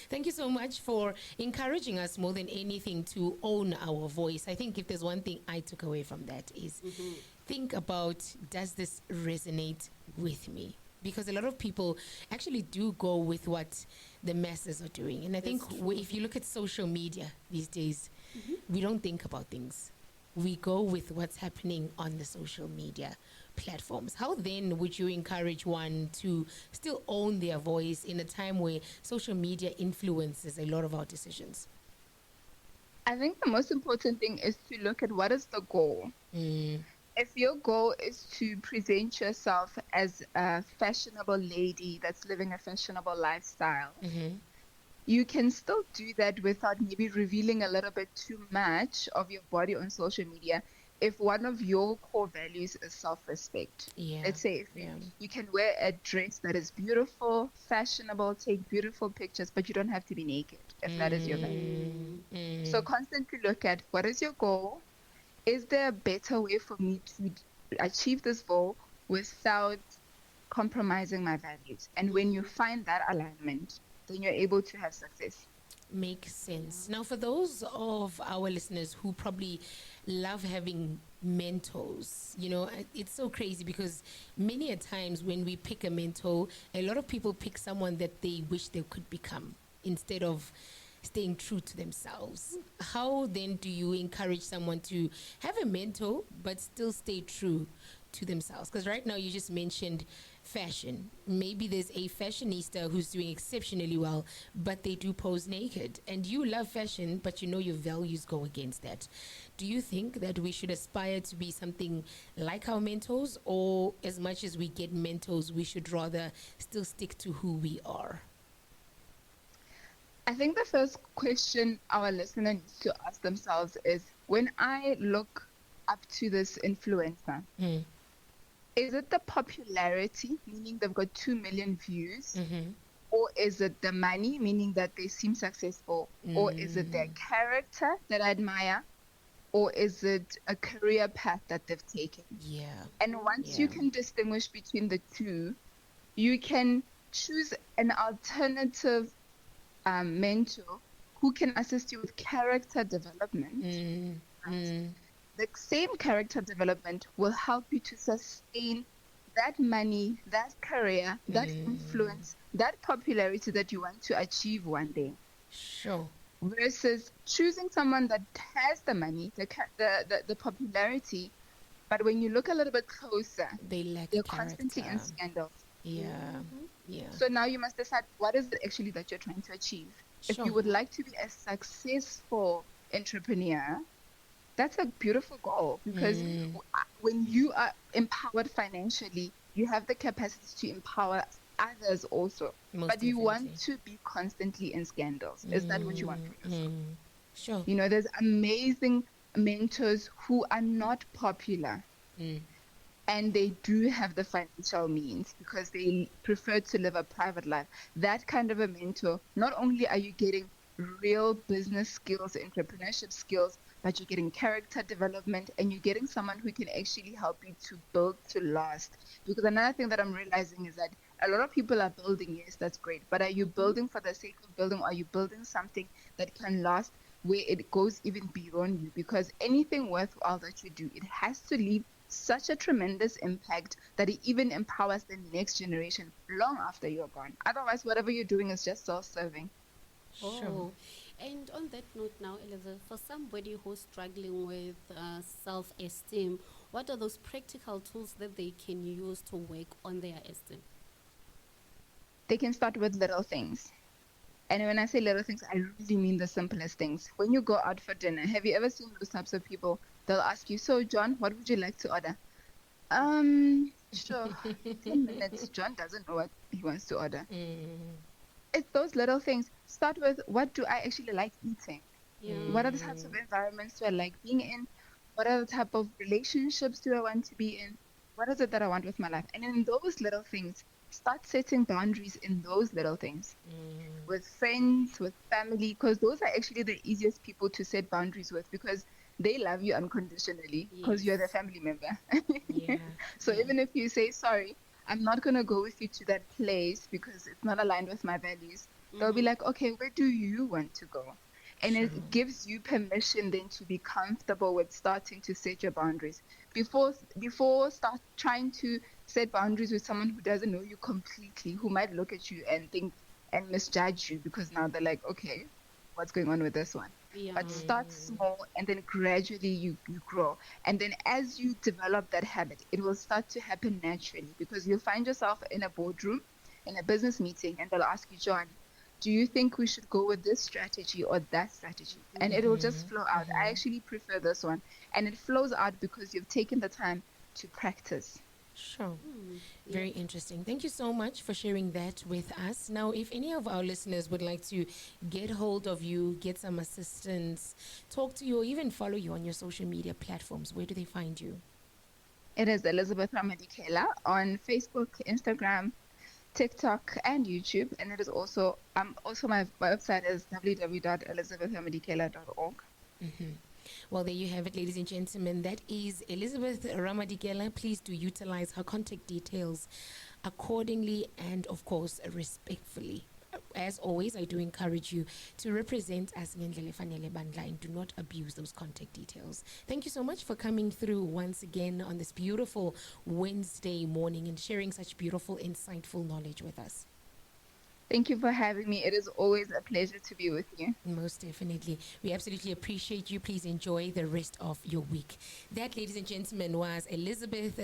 Thank you so much for encouraging us more than anything to own our voice. I think if there's one thing I took away from that is think about, does this resonate with me? Because a lot of people actually do go with what the masses are doing. And I think if you look at social media these days, we don't think about things. We go with what's happening on the social media platforms. How then would you encourage one to still own their voice in a time where social media influences a lot of our decisions? I think the most important thing is to look at what is the goal. If your goal is to present yourself as a fashionable lady that's living a fashionable lifestyle, you can still do that without maybe revealing a little bit too much of your body on social media. If one of your core values is self-respect, let's say if you can wear a dress that is beautiful, fashionable, take beautiful pictures, but you don't have to be naked if that is your value. So constantly look at what is your goal? Is there a better way for me to achieve this goal without compromising my values? And when you find that alignment, then you're able to have success. Makes sense. Now, for those of our listeners who probably love having mentors, it's so crazy because many a times when we pick a mentor, a lot of people pick someone that they wish they could become instead of staying true to themselves. How then do you encourage someone to have a mentor but still stay true to themselves? Because right now you just mentioned fashion. Maybe there's a fashionista who's doing exceptionally well, but they do pose naked. And you love fashion, but your values go against that. Do you think that we should aspire to be something like our mentors, or as much as we get mentors, we should rather still stick to who we are? I think the first question our listener needs to ask themselves is, when I look up to this influencer, is it the popularity, meaning they've got 2 million views? Or is it the money, meaning that they seem successful? Or is it their character that I admire? Or is it a career path that they've taken? And once you can distinguish between the two, you can choose an alternative mentor who can assist you with character development. The same character development will help you to sustain that money, that career, that influence, that popularity that you want to achieve one day. Sure. Versus choosing someone that has the money, the popularity, but when you look a little bit closer, they're constantly in scandals. So now you must decide, what is it actually that you're trying to achieve? If you would like to be a successful entrepreneur, that's a beautiful goal, because when you are empowered financially, you have the capacity to empower others also. But you want to be constantly in scandals. Is that what you want for yourself? Sure. There's amazing mentors who are not popular. And they do have the financial means because they prefer to live a private life. That kind of a mentor, not only are you getting real business skills, entrepreneurship skills, but you're getting character development, and you're getting someone who can actually help you to build to last. Because another thing that I'm realizing is that a lot of people are building, yes, that's great, but are you building for the sake of building, or are you building something that can last, where it goes even beyond you? Because anything worthwhile that you do, it has to leave such a tremendous impact that it even empowers the next generation long after you're gone. Otherwise, whatever you're doing is just self-serving. Sure. And on that note now, Elizabeth, for somebody who's struggling with self-esteem, what are those practical tools that they can use to work on their esteem? They can start with little things. And when I say little things, I really mean the simplest things. When you go out for dinner, have you ever seen those types of people? They'll ask you, so John, what would you like to order? Sure. 10 minutes. John doesn't know what he wants to order. It's those little things. Start with, what do I actually like eating? What are the types of environments do I like being in? What are the type of relationships do I want to be in? What is it that I want with my life? And in those little things, start setting boundaries in those little things. With friends, with family, because those are actually the easiest people to set boundaries with, because they love you unconditionally because you're their family member. So even if you say, sorry, I'm not going to go with you to that place because it's not aligned with my values, They'll be like, okay, where do you want to go? And Sure. it gives you permission then to be comfortable with starting to set your boundaries. Before start trying to set boundaries with someone who doesn't know you completely, who might look at you and think and misjudge you because now they're like, okay, what's going on with this one? Yeah. But start small and then gradually you grow. And then as you develop that habit, it will start to happen naturally because you'll find yourself in a boardroom, in a business meeting, and they'll ask you, John, do you think we should go with this strategy or that strategy? And it will just flow out. I actually prefer this one. And it flows out because you've taken the time to practice. Sure. Yeah. Very interesting. Thank you so much for sharing that with us. Now, if any of our listeners would like to get hold of you, get some assistance, talk to you, or even follow you on your social media platforms, where do they find you? It is Elizabeth Ramadikela on Facebook, Instagram, TikTok, and YouTube. And it is also my website is www.elizabethramadikela.org. Well, there you have it, ladies and gentlemen. That is Elizabeth Ramadikela. Please do utilize her contact details accordingly and, of course, respectfully. As always, I do encourage you to represent us ngendlela efanele bandla and do not abuse those contact details. Thank you so much for coming through once again on this beautiful Wednesday morning and sharing such beautiful, insightful knowledge with us. Thank you for having me. It is always a pleasure to be with you. Most definitely. We absolutely appreciate you. Please enjoy the rest of your week. That, ladies and gentlemen, was Elizabeth